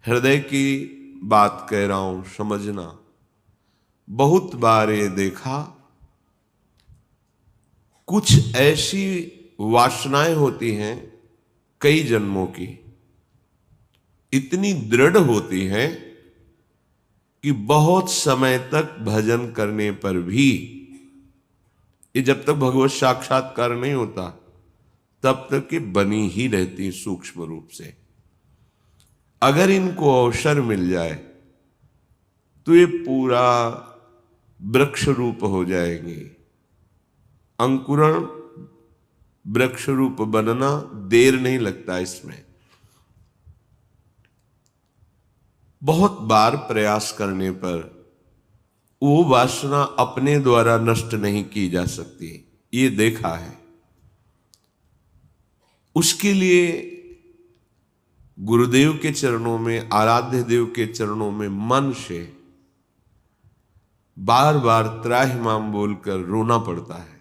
हृदय की बात कह रहा हूं, समझना। बहुत बार ये देखा, कुछ ऐसी वासनाएं होती हैं कई जन्मों की, इतनी दृढ़ होती हैं कि बहुत समय तक भजन करने पर भी, ये जब तक भगवत साक्षात्कार नहीं होता तब तक ये बनी ही रहती सूक्ष्म रूप से। अगर इनको अवसर मिल जाए तो ये पूरा वृक्ष रूप हो जाएंगे। अंकुरण वृक्ष रूप बनना देर नहीं लगता इसमें। बहुत बार प्रयास करने पर वो वासना अपने द्वारा नष्ट नहीं की जा सकती, ये देखा है। उसके लिए गुरुदेव के चरणों में, आराध्य देव के चरणों में मन से बार बार त्राहिमाम बोलकर रोना पड़ता है।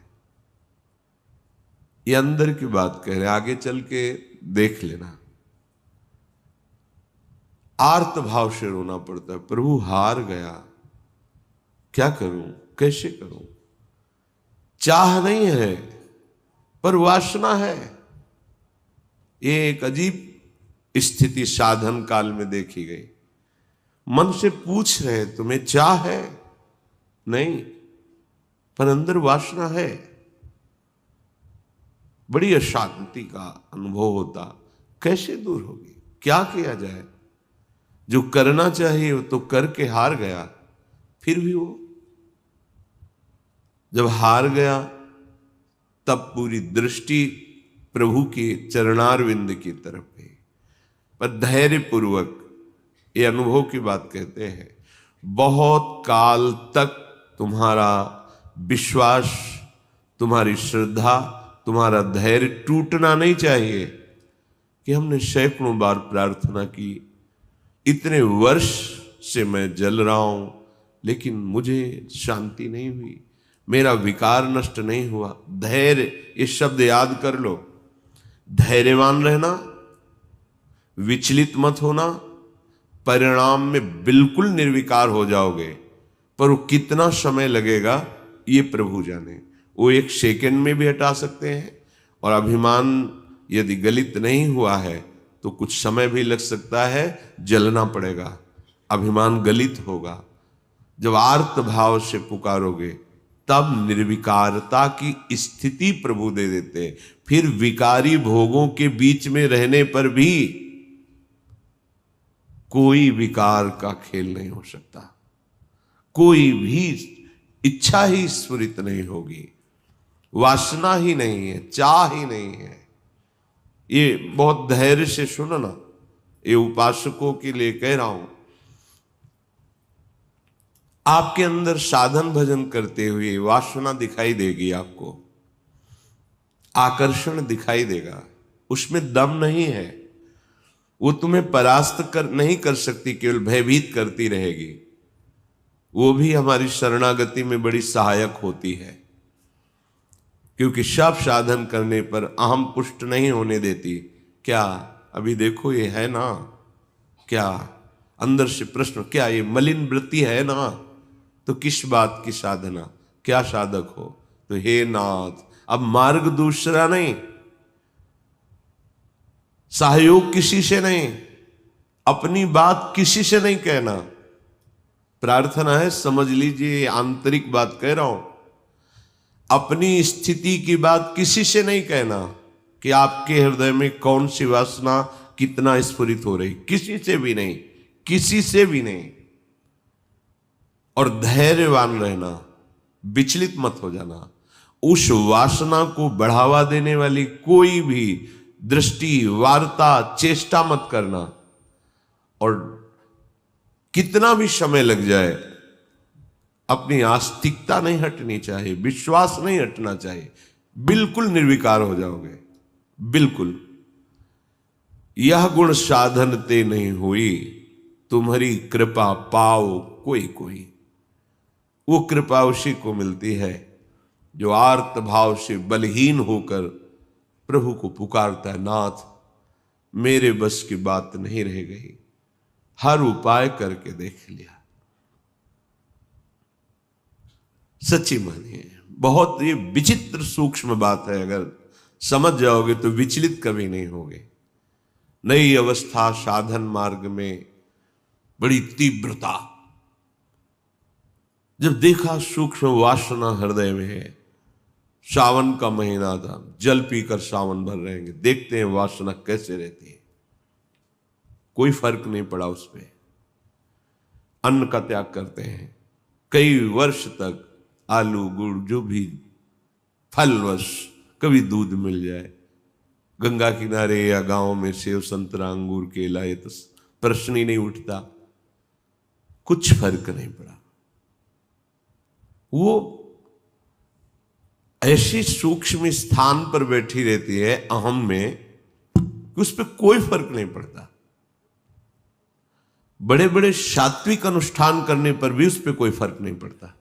ये अंदर की बात कह रहे, आगे चल के देख लेना। आर्त भाव से रोना पड़ता है, प्रभु हार गया, क्या करूं, कैसे करूं। चाह नहीं है पर वासना है। ये एक अजीब स्थिति साधन काल में देखी गई। मन से पूछ रहे तुम्हें चाह है, नहीं, पर अंदर वासना है। बड़ी अशांति का अनुभव होता। कैसे दूर होगी, क्या किया जाए। जो करना चाहिए वो तो करके हार गया, फिर भी वो जब हार गया तब पूरी दृष्टि प्रभु के चरणारविंद की तरफ गई। पर धैर्य पूर्वक, ये अनुभव की बात कहते हैं, बहुत काल तक तुम्हारा विश्वास, तुम्हारी श्रद्धा, तुम्हारा धैर्य टूटना नहीं चाहिए। कि हमने सैकड़ों बार प्रार्थना की, इतने वर्ष से मैं जल रहा हूं लेकिन मुझे शांति नहीं हुई, मेरा विकार नष्ट नहीं हुआ। धैर्य, ये शब्द याद कर लो। धैर्यवान रहना, विचलित मत होना, परिणाम में बिल्कुल निर्विकार हो जाओगे। पर वो कितना समय लगेगा ये प्रभु जाने। वो एक सेकंड में भी हटा सकते हैं। और अभिमान यदि गलित नहीं हुआ है तो कुछ समय भी लग सकता है, जलना पड़ेगा, अभिमान गलित होगा। जब आर्त भाव से पुकारोगे तब निर्विकारता की स्थिति प्रभु दे देते। फिर विकारी भोगों के बीच में रहने पर भी कोई विकार का खेल नहीं हो सकता, कोई भी इच्छा ही स्फुरित नहीं होगी, वासना ही नहीं है, चाह ही नहीं है। ये बहुत धैर्य से सुनो ना, ये उपासकों के लिए कह रहा हूं। आपके अंदर साधन भजन करते हुए वासना दिखाई देगी, आपको आकर्षण दिखाई देगा, उसमें दम नहीं है। वो तुम्हें परास्त नहीं कर सकती, केवल भयभीत करती रहेगी। वो भी हमारी शरणागति में बड़ी सहायक होती है, क्योंकि सब साधन करने पर अहम पुष्ट नहीं होने देती। क्या अभी देखो ये है ना, क्या अंदर से प्रश्न, क्या ये मलिन वृत्ति है ना, तो किस बात की साधना, क्या साधक हो। तो हे नाथ, अब मार्ग दूसरा नहीं, सहयोग किसी से नहीं, अपनी बात किसी से नहीं कहना। प्रार्थना है, समझ लीजिए, आंतरिक बात कह रहा हूं। अपनी स्थिति की बात किसी से नहीं कहना कि आपके हृदय में कौन सी वासना कितना स्फुरित हो रही, किसी से भी नहीं, किसी से भी नहीं। और धैर्यवान रहना, विचलित मत हो जाना। उस वासना को बढ़ावा देने वाली कोई भी दृष्टि, वार्ता, चेष्टा मत करना। और कितना भी समय लग जाए, अपनी आस्तिकता नहीं हटनी चाहिए, विश्वास नहीं हटना चाहिए। बिल्कुल निर्विकार हो जाओगे, बिल्कुल। यह गुण साधन ते नहीं हुई, तुम्हारी कृपा पाओ कोई कोई। वो कृपा उसी को मिलती है जो आर्त भाव से बलहीन होकर प्रभु को पुकारता है, नाथ मेरे बस की बात नहीं रह गई, हर उपाय करके देख लिया। सच्ची मानिए, बहुत ये विचित्र सूक्ष्म बात है, अगर समझ जाओगे तो विचलित कभी नहीं होगे। नई अवस्था साधन मार्ग में बड़ी तीव्रता, जब देखा सूक्ष्म वासना हृदय में है। सावन का महीना था, जल पीकर सावन भर रहेंगे, देखते हैं वासना कैसे रहती है। कोई फर्क नहीं पड़ा उस पर। अन्न का त्याग करते हैं, कई वर्ष तक आलू गुड़ जो भी फलवश, कभी दूध मिल जाए, गंगा किनारे या गांव में सेव संतरा अंगूर केला, ये तो प्रश्न ही नहीं उठता। कुछ फर्क नहीं पड़ा। वो ऐसी सूक्ष्म स्थान पर बैठी रहती है अहम में कि उस पर कोई फर्क नहीं पड़ता। बड़े बड़े सात्विक अनुष्ठान करने पर भी उस पर कोई फर्क नहीं पड़ता।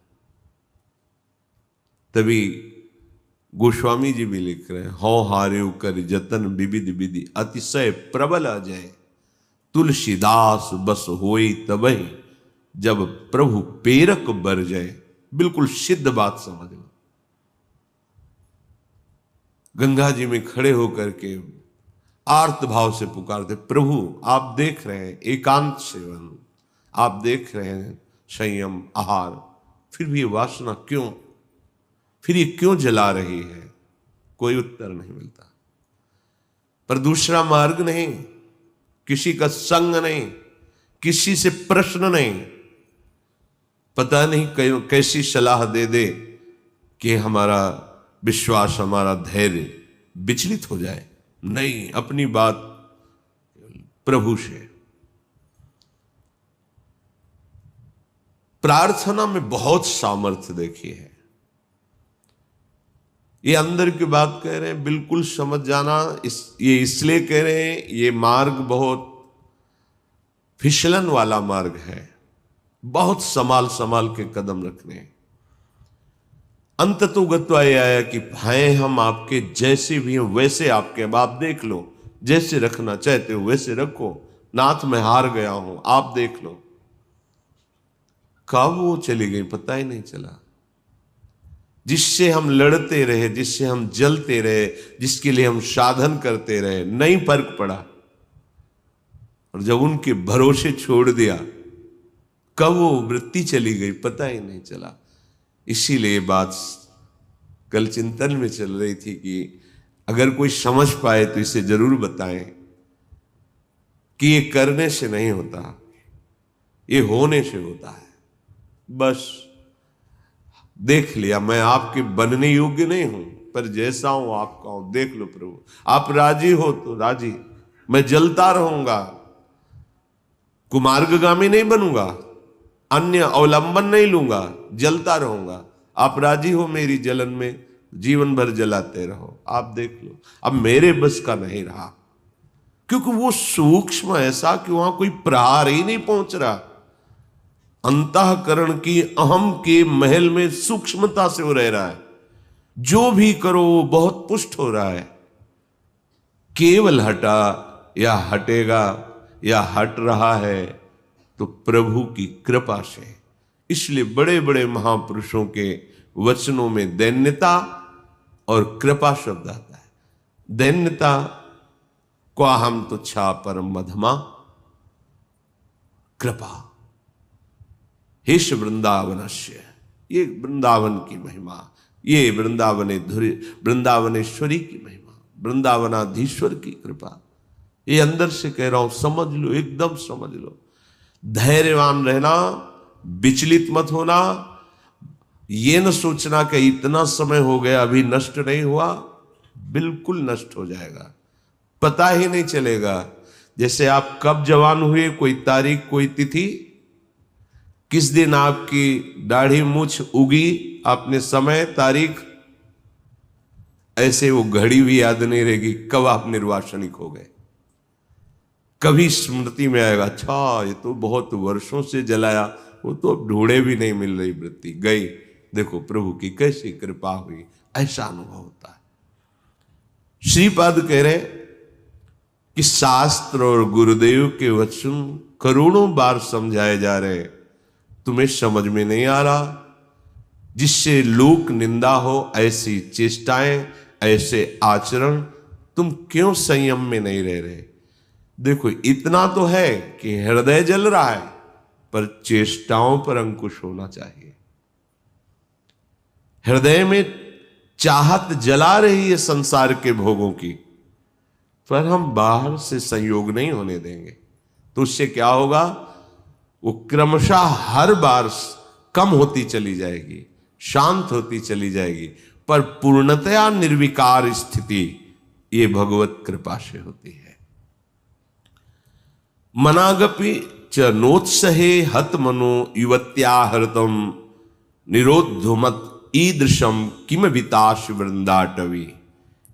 तभी गोस्वामी जी भी लिख रहे हैं, हौ हारे कर जतन विविध विधि अतिशय प्रबल अजय, तुलसीदास बस होई तबहि जब प्रभु पेरक बर जाए। बिल्कुल सिद्ध बात समझ लो। गंगा जी में खड़े होकर के आर्त भाव से पुकारते, प्रभु आप देख रहे हैं एकांत सेवन, आप देख रहे हैं संयम आहार, फिर भी ये वासना क्यों, फिर ये क्यों जला रही है? कोई उत्तर नहीं मिलता। पर दूसरा मार्ग नहीं, किसी का संग नहीं, किसी से प्रश्न नहीं। पता नहीं कैसी सलाह दे दे कि हमारा विश्वास, हमारा धैर्य विचलित हो जाए। नहीं, अपनी बात प्रभु से। प्रार्थना में बहुत सामर्थ्य देखी है। ये अंदर की बात कह रहे हैं, बिल्कुल समझ जाना। ये इसलिए कह रहे हैं, ये मार्ग बहुत फिसलन वाला मार्ग है, बहुत संभाल संभाल के कदम रखने हैं। अंत तो गत्वा ये आया कि हैं हम आपके, जैसे भी हैं वैसे आपके। अब आप देख लो, जैसे रखना चाहते हो वैसे रखो। नाथ मैं हार गया हूं, आप देख लो। कब वो चली गई पता ही नहीं चला। जिससे हम लड़ते रहे, जिससे हम जलते रहे, जिसके लिए हम साधन करते रहे, नहीं फर्क पड़ा। और जब उनके भरोसे छोड़ दिया, कब वो वृत्ति चली गई पता ही नहीं चला। इसीलिए बात कल चिंतन में चल रही थी कि अगर कोई समझ पाए तो इसे जरूर बताएं कि ये करने से नहीं होता, ये होने से होता है। बस देख लिया, मैं आपके बनने योग्य नहीं हूं, पर जैसा हूं आपका हूं। देख लो प्रभु, आप राजी हो तो राजी, मैं जलता रहूंगा, कुमार्गगामी नहीं बनूंगा, अन्य अवलंबन नहीं लूंगा, जलता रहूंगा। आप राजी हो मेरी जलन में, जीवन भर जलाते रहो। आप देख लो, अब मेरे बस का नहीं रहा, क्योंकि वो सूक्ष्म ऐसा कि वहां कोई प्रहार ही नहीं पहुंच रहा। अंतःकरण की अहम के महल में सूक्ष्मता से वो रह रहा है। जो भी करो वो बहुत पुष्ट हो रहा है। केवल हटा या हटेगा या हट रहा है तो प्रभु की कृपा से। इसलिए बड़े बड़े महापुरुषों के वचनों में दैन्यता और कृपा शब्द आता है। दैन्यता को हम तुच्छा परम मधमा कृपा, हेश वृंदावनस्य, ये वृंदावन की महिमा, ये वृंदावनेश्वरी की महिमा, वृंदावनाधीश्वर की कृपा। ये अंदर से कह रहा हूं, समझ लो, एकदम समझ लो। धैर्यवान रहना, विचलित मत होना। ये न सोचना कि इतना समय हो गया अभी नष्ट नहीं हुआ, बिल्कुल नष्ट हो जाएगा, पता ही नहीं चलेगा। जैसे आप कब जवान हुए, कोई तारीख, कोई तिथि, किस दिन आपकी दाढ़ी मूछ उगी, आपने समय तारीख, ऐसे वो घड़ी भी याद नहीं रहेगी कब आप निर्वासनिक हो गए। कभी स्मृति में आएगा, अच्छा ये तो बहुत वर्षों से जलाया, वो तो ढूंढे भी नहीं मिल रही वृत्ति, गई। देखो प्रभु की कैसी कृपा हुई, ऐसा अनुभव होता है। श्रीपाद कह रहे कि शास्त्र और गुरुदेव के वचन करोड़ों बार समझाए जा रहे, तुम्हें समझ में नहीं आ रहा। जिससे लोक निंदा हो, ऐसी चेष्टाएं, ऐसे आचरण, तुम क्यों संयम में नहीं रह रहे? देखो, इतना तो है कि हृदय जल रहा है, पर चेष्टाओं पर अंकुश होना चाहिए। हृदय में चाहत जला रही है संसार के भोगों की, पर हम बाहर से संयोग नहीं होने देंगे। तो उससे क्या होगा? वो क्रमशः हर बार कम होती चली जाएगी, शांत होती चली जाएगी, पर पूर्णतया निर्विकार स्थिति ये भगवत कृपा से होती है। मनागपि च नोत्सहे हत मनो युवत्या हृतम निरोधुमत ईदृशम किम विताश वृंदाटवी।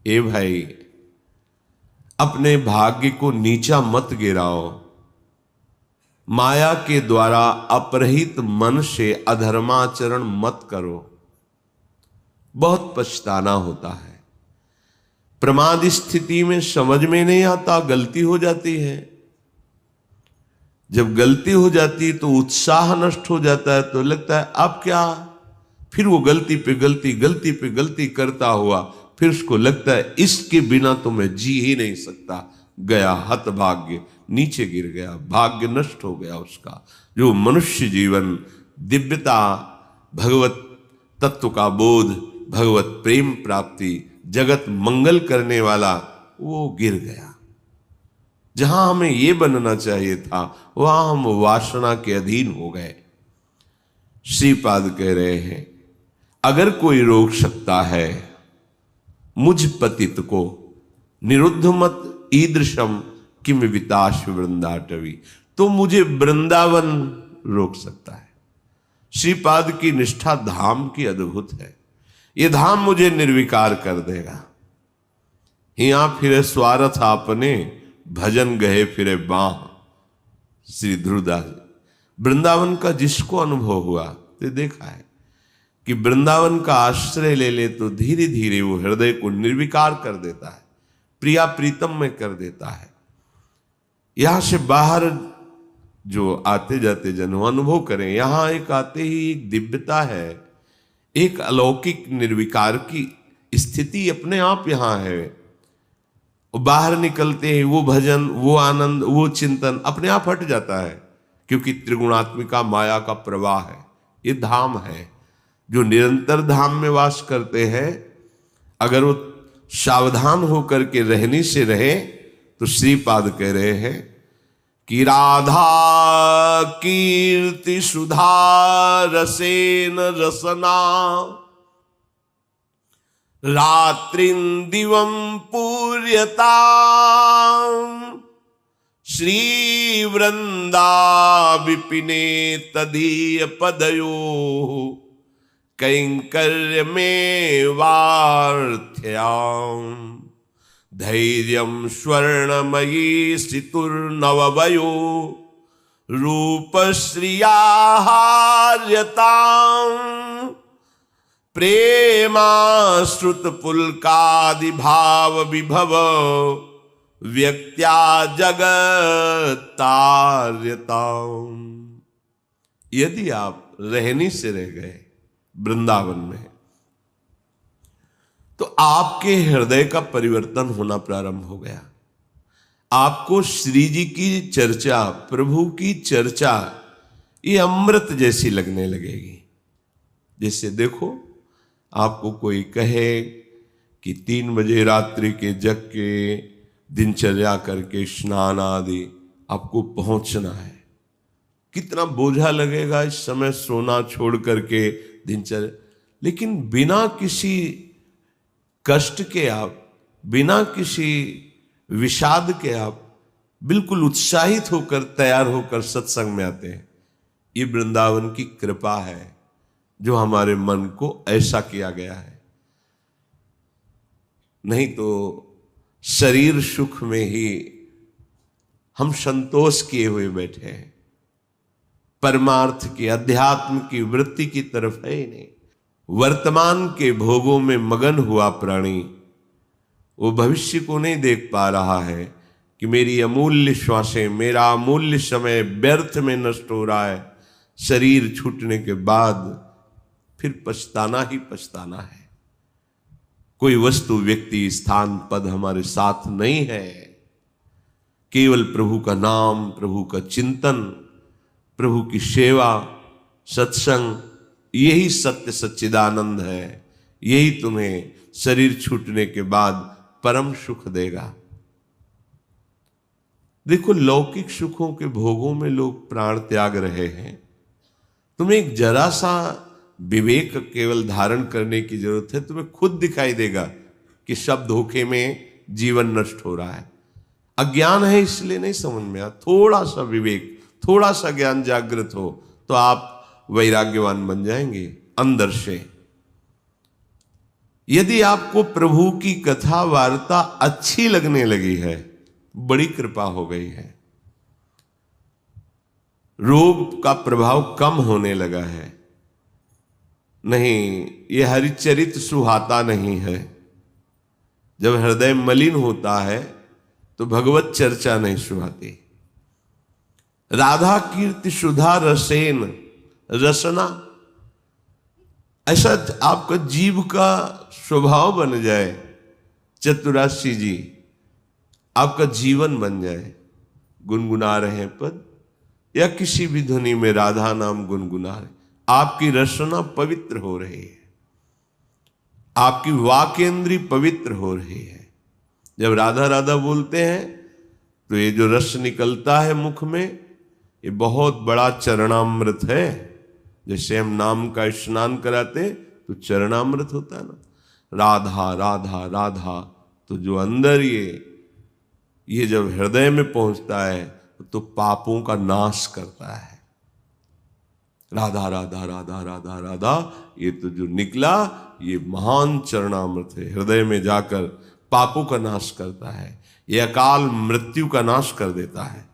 ए भाई, अपने भाग्य को नीचा मत गिराओ। माया के द्वारा अपरहित मन से अधर्माचरण मत करो, बहुत पछताना होता है। प्रमाद स्थिति में समझ में नहीं आता, गलती हो जाती है। जब गलती हो जाती तो उत्साह नष्ट हो जाता है, तो लगता है अब क्या, फिर वो गलती पे गलती, गलती पे गलती करता हुआ, फिर उसको लगता है इसके बिना तो मैं जी ही नहीं सकता। गया हतभाग्य, नीचे गिर गया, भाग्य नष्ट हो गया उसका। जो मनुष्य जीवन, दिव्यता, भगवत तत्व का बोध, भगवत प्रेम प्राप्ति, जगत मंगल करने वाला, वो गिर गया। जहां हमें ये बनना चाहिए था, वहां हम वासना के अधीन हो गए। श्रीपाद कह रहे हैं, अगर कोई रोक सकता है मुझ पतित को, निरुद्ध मत ईदृशम किम विताश वृंदाटवी, तो मुझे वृंदावन रोक सकता है। श्रीपाद की निष्ठा धाम की अद्भुत है। ये धाम मुझे निर्विकार कर देगा। हिया फिरे स्वार्थ आपने, भजन गए फिरे बाह। श्री ध्रुवदास। वृंदावन का जिसको अनुभव हुआ, तो देखा है कि वृंदावन का आश्रय ले ले तो धीरे धीरे वो हृदय को निर्विकार कर देता है, प्रिया प्रीतम में कर देता है। यहां से बाहर जो आते जाते जन अनुभव करें, यहां एक आते ही एक दिव्यता है, एक अलौकिक निर्विकार की स्थिति अपने आप यहां है। बाहर निकलते ही वो भजन, वो आनंद, वो चिंतन अपने आप हट जाता है, क्योंकि त्रिगुणात्मिका माया का प्रवाह है। ये धाम है। जो निरंतर धाम में वास करते हैं, अगर वो सावधान होकर के रहने से रहे, तो श्रीपाद कह रहे हैं कि राधा कीर्ति सुधा रसेन रसना, रात्रिं दिवं पूर्यता, श्री वृंदा विपिने तदीय पदयो, कैंकर्य में वार्थ्याम, धैर्यं स्वर्णमयी सितुर्नववयो, रूपश्रिया हार्यताम्, प्रेमाश्रुत पुलकादि भाव विभव, व्यक्त्या जगत्तार्यताम्। यदि आप रहनी से रह गए वृंदावन में, तो आपके हृदय का परिवर्तन होना प्रारंभ हो गया। आपको श्री जी की चर्चा, प्रभु की चर्चा, ये अमृत जैसी लगने लगेगी। जैसे देखो, आपको कोई कहे कि 3 बजे रात्रि के जग के दिनचर्या करके स्नान आदि आपको पहुंचना है, कितना बोझा लगेगा इस समय सोना छोड़ करके दिनचर्या। लेकिन बिना किसी कष्ट के आप, बिना किसी विषाद के आप बिल्कुल उत्साहित होकर, तैयार होकर सत्संग में आते हैं। ये वृंदावन की कृपा है, जो हमारे मन को ऐसा किया गया है। नहीं तो शरीर सुख में ही हम संतोष किए हुए बैठे हैं, परमार्थ की, अध्यात्म की वृत्ति की तरफ है ही नहीं। वर्तमान के भोगों में मगन हुआ प्राणी वो भविष्य को नहीं देख पा रहा है कि मेरी अमूल्य श्वासें, मेरा अमूल्य समय व्यर्थ में नष्ट हो रहा है। शरीर छूटने के बाद फिर पछताना ही पछताना है। कोई वस्तु, व्यक्ति, स्थान, पद हमारे साथ नहीं है। केवल प्रभु का नाम, प्रभु का चिंतन, प्रभु की सेवा, सत्संग, यही सत्य सच्चिदानंद है। यही तुम्हें शरीर छूटने के बाद परम सुख देगा। देखो, लौकिक सुखों के भोगों में लोग प्राण त्याग रहे हैं। तुम्हें एक जरा सा विवेक केवल धारण करने की जरूरत है। तुम्हें खुद दिखाई देगा कि सब धोखे में जीवन नष्ट हो रहा है। अज्ञान है इसलिए नहीं समझ में आ। थोड़ा सा विवेक, थोड़ा सा ज्ञान जागृत हो तो आप वैराग्यवान बन जाएंगे अंदर से। यदि आपको प्रभु की कथा वार्ता अच्छी लगने लगी है, बड़ी कृपा हो गई है। रोग का प्रभाव कम होने लगा है। नहीं, यह हरिचरित सुहाता नहीं है। जब हृदय मलिन होता है तो भगवत चर्चा नहीं सुहाती। राधा कीर्ति सुधा रसेन, रसना, ऐसा आपका जीव का स्वभाव बन जाए। चतुराशी जी, आपका जीवन बन जाए। गुनगुना रहे हैं पद या किसी भी ध्वनि में राधा नाम गुनगुना रहे, आपकी रसना पवित्र हो रही है, आपकी वाकेंद्री पवित्र हो रही है। जब राधा राधा बोलते हैं तो ये जो रस निकलता है मुख में, ये बहुत बड़ा चरणामृत है। जैसे हम नाम का स्नान कराते तो चरणामृत होता है ना। राधा राधा राधा, तो जो अंदर ये जब हृदय में पहुंचता है तो पापों का नाश करता है। राधा राधा राधा राधा राधा, ये तो जो निकला ये महान चरणामृत है। हृदय में जाकर पापों का नाश करता है। ये अकाल मृत्यु का नाश कर देता है।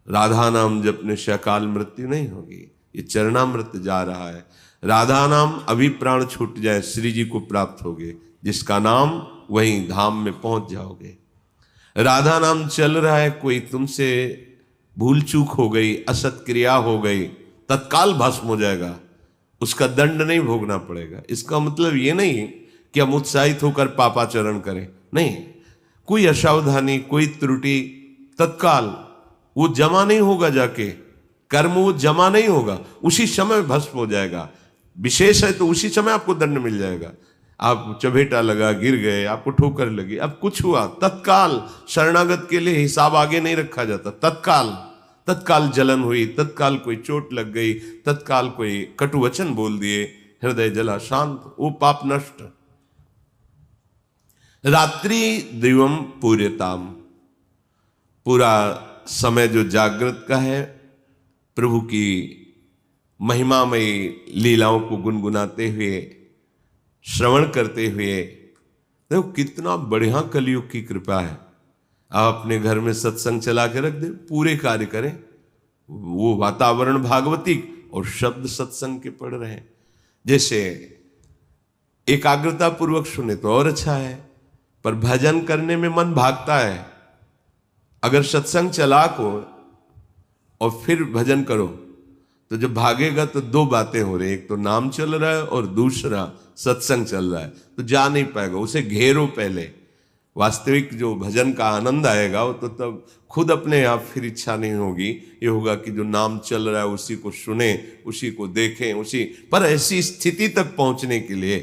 राधा नाम जपने से अकाल मृत्यु नहीं होगी। ये चरणामृत जा रहा है। राधा नाम अभी प्राण छूट जाए श्री जी को प्राप्त होगे। जिसका नाम वहीं धाम में पहुंच जाओगे। राधा नाम चल रहा है, कोई तुमसे भूल चूक हो गई, असत क्रिया हो गई, तत्काल भस्म हो जाएगा। उसका दंड नहीं भोगना पड़ेगा। इसका मतलब ये नहीं कि हम उत्साहित होकर पापाचरण करें, नहीं। कोई असावधानी, कोई त्रुटि, तत्काल वो जमा नहीं होगा। जाके कर्म वो जमा नहीं होगा, उसी समय भस्म हो जाएगा। विशेष है तो उसी समय आपको दंड मिल जाएगा। आप चबेटा लगा, गिर गए, आपको ठोकर लगी, अब कुछ हुआ, तत्काल शरणागत के लिए हिसाब आगे नहीं रखा जाता। तत्काल जलन हुई, तत्काल कोई चोट लग गई, तत्काल कोई कटु वचन बोल दिए, हृदय जला, शांत, वो पाप नष्ट। रात्रि दिवम पूर्यताम, पूरा समय जो जागृत का है, प्रभु की महिमामयी लीलाओं को गुनगुनाते हुए, श्रवण करते हुए। देखो कितना बढ़िया कलयुग की कृपा है। आप अपने घर में सत्संग चला के रख दे, पूरे कार्य करें। वो वातावरण भागवतिक और शब्द सत्संग के पढ़ रहे हैं। जैसे एकाग्रता पूर्वक सुने तो और अच्छा है, पर भजन करने में मन भागता है। अगर सत्संग चला को और फिर भजन करो तो जब भागेगा तो दो बातें हो रही, एक तो नाम चल रहा है और दूसरा सत्संग चल रहा है, तो जा नहीं पाएगा। उसे घेरो पहले। वास्तविक जो भजन का आनंद आएगा वो तो तब खुद अपने आप फिर इच्छा नहीं होगी। ये होगा कि जो नाम चल रहा है उसी को सुने, उसी को देखें, उसी पर। ऐसी स्थिति तक पहुंचने के लिए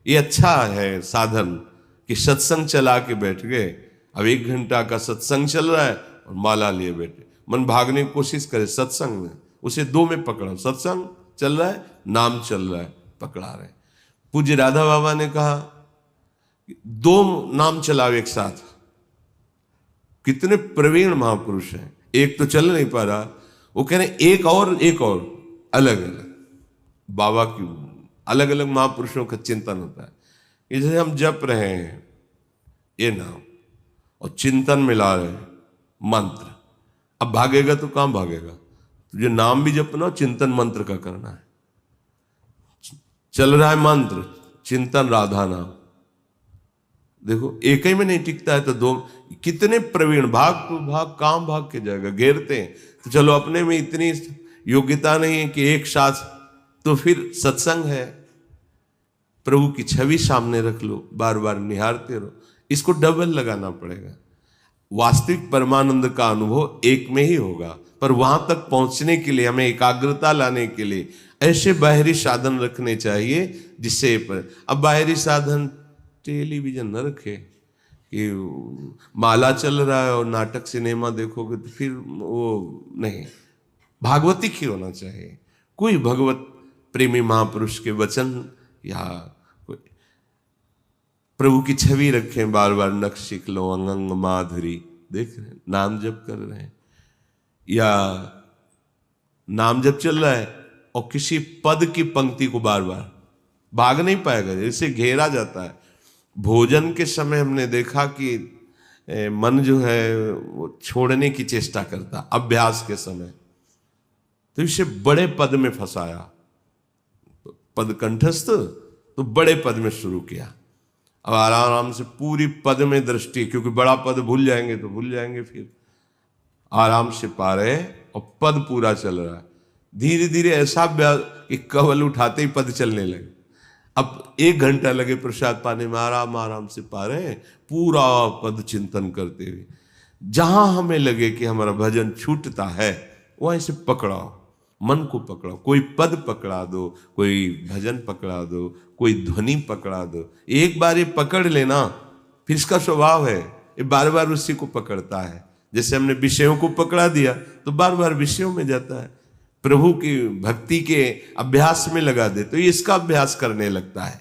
ये अच्छा है साधन कि सत्संग चला के बैठ गए। अब 1 घंटा का सत्संग चल रहा है और माला लिए बैठे, मन भागने की कोशिश करे सत्संग में, उसे 2 में पकड़ो। सत्संग चल रहा है, नाम चल रहा है, पकड़ा रहे। पूज्य राधा बाबा ने कहा 2 नाम चलाओ एक साथ। कितने प्रवीण महापुरुष हैं। एक तो चल नहीं पा रहा, वो कह रहे एक और अलग अलग बाबा की अलग अलग महापुरुषों का चिंतन होता है। जैसे हम जप रहे हैं ये नाम और चिंतन मिला रहे हैं मंत्र, अब भागेगा तो कहां भागेगा। तुझे नाम भी जपना, चिंतन मंत्र का करना है। चल रहा है मंत्र, चिंतन राधा नाम, देखो एक ही में नहीं टिकता है तो दो, कितने प्रवीण भाग तो भाग काम भाग के जाएगा, घेरते हैं। तो चलो अपने में इतनी योग्यता नहीं है कि एक साथ, तो फिर सत्संग है, प्रभु की छवि सामने रख लो, बार बार निहारते रहो, इसको डबल लगाना पड़ेगा। वास्तविक परमानंद का अनुभव एक में ही होगा, पर वहां तक पहुंचने के लिए हमें एकाग्रता लाने के लिए ऐसे बाहरी साधन रखने चाहिए जिससे अब बाहरी साधन टेलीविजन न रखे कि माला चल रहा है और नाटक सिनेमा देखोगे तो फिर वो नहीं, भागवतिक ही होना चाहिए। कोई भगवत प्रेमी महापुरुष के वचन या कोई प्रभु की छवि रखें, बार बार नक्श सीख लो, अंग माधुरी देख रहे हैं, नाम जप कर रहे हैं या नाम जप चल रहा है और किसी पद की पंक्ति को बार बार भाग नहीं पाएगा, इससे घेरा जाता है। भोजन के समय हमने देखा कि मन जो है वो छोड़ने की चेष्टा करता, अभ्यास के समय, तो इसे बड़े पद में फंसाया, पद कंठस्थ तो बड़े पद में शुरू किया। अब आराम से पूरी पद में दृष्टि, क्योंकि बड़ा पद भूल जाएंगे तो भूल जाएंगे, फिर आराम से पा रहे और पद पूरा चल रहा है। धीरे धीरे ऐसा अभ्यास कि कवल उठाते ही पद चलने लगे। अब 1 घंटा लगे प्रसाद पाने में, आराम आराम से पा रहे हैं, पूरा पद चिंतन करते हुए। जहां हमें लगे कि हमारा भजन छूटता है वहीं से पकड़ाओ, मन को पकड़ाओ, कोई पद पकड़ा दो, कोई भजन पकड़ा दो, कोई ध्वनि पकड़ा दो। एक बार ये पकड़ लेना, फिर इसका स्वभाव है ये बार बार उसी को पकड़ता है। जैसे हमने विषयों को पकड़ा दिया तो बार बार विषयों में जाता है। प्रभु की भक्ति के अभ्यास में लगा दे तो ये इसका अभ्यास करने लगता है।